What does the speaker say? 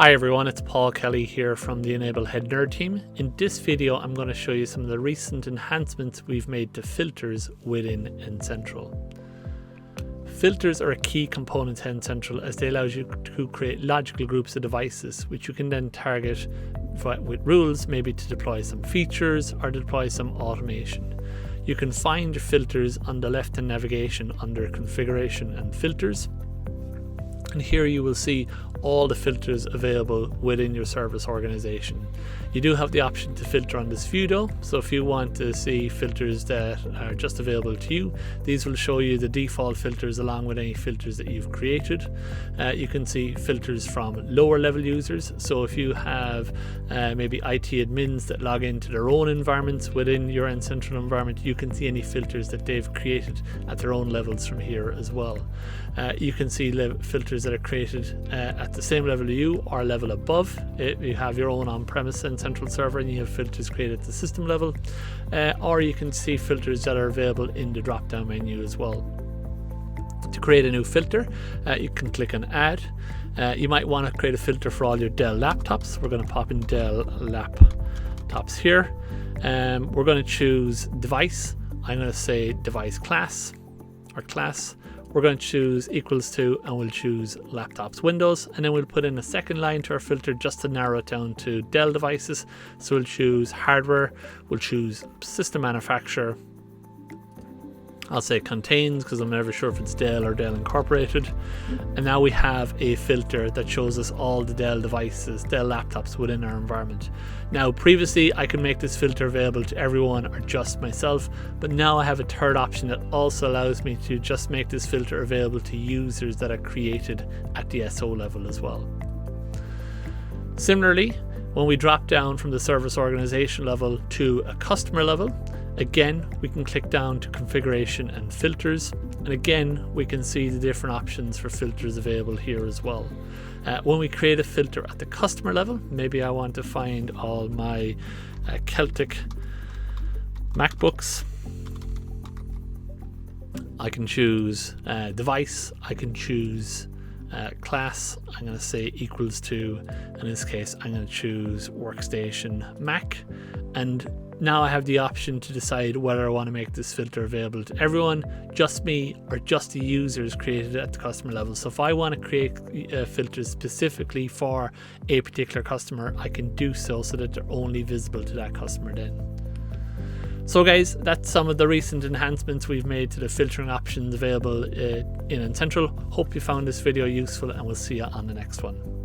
Hi everyone, it's Paul Kelly here from the Enable Head Nerd team. In this video, I'm going to show you some of the recent enhancements we've made to filters within Ncentral. Filters are a key component to Ncentral as they allow you to create logical groups of devices, which you can then target with rules, maybe to deploy some features or to deploy some automation. You can find your filters on the left-hand navigation under Configuration and Filters. And here you will see all the filters available within your service organization. You do have the option to filter on this view though, so if you want to see filters that are just available to you, these will show you the default filters along with any filters that you've created. You can see filters from lower level users, so if you have maybe IT admins that log into their own environments within your Ncentral environment, you can see any filters that they've created at their own levels from here as well. You can see filters that are created at the same level as you or level above. If you have your own on-premise Ncentral server and you have filters created at the system level, or you can see filters that are available in the drop-down menu as well. To create a new filter, you can click on Add. You might want to create a filter for all your Dell laptops. We're going to pop in Dell laptops here. We're going to choose device. I'm going to say device class or class. We're going to choose equals to, and we'll choose laptops Windows, and then we'll put in a second line to our filter just to narrow it down to Dell devices. So we'll choose hardware, we'll choose system manufacturer. I'll say contains because I'm never sure if it's Dell or Dell Incorporated. And now we have a filter that shows us all the Dell devices, Dell laptops within our environment. Now previously I could make this filter available to everyone or just myself, but now I have a third option that also allows me to just make this filter available to users that are created at the SO level as well. Similarly, when we drop down from the service organization level to a customer level, again, we can click down to Configuration and Filters, and again, we can see the different options for filters available here as well. When we create a filter at the customer level, maybe I want to find all my Celtic MacBooks. I can choose device, I can choose class. I'm going to say equals to, in this case, I'm going to choose workstation Mac, and now I have the option to decide whether I want to make this filter available to everyone, just me, or just the users created at the customer level. So if I want to create filters specifically for a particular customer, I can do so that they're only visible to that customer then. So guys, that's some of the recent enhancements we've made to the filtering options available in Ncentral. Hope you found this video useful, and we'll see you on the next one.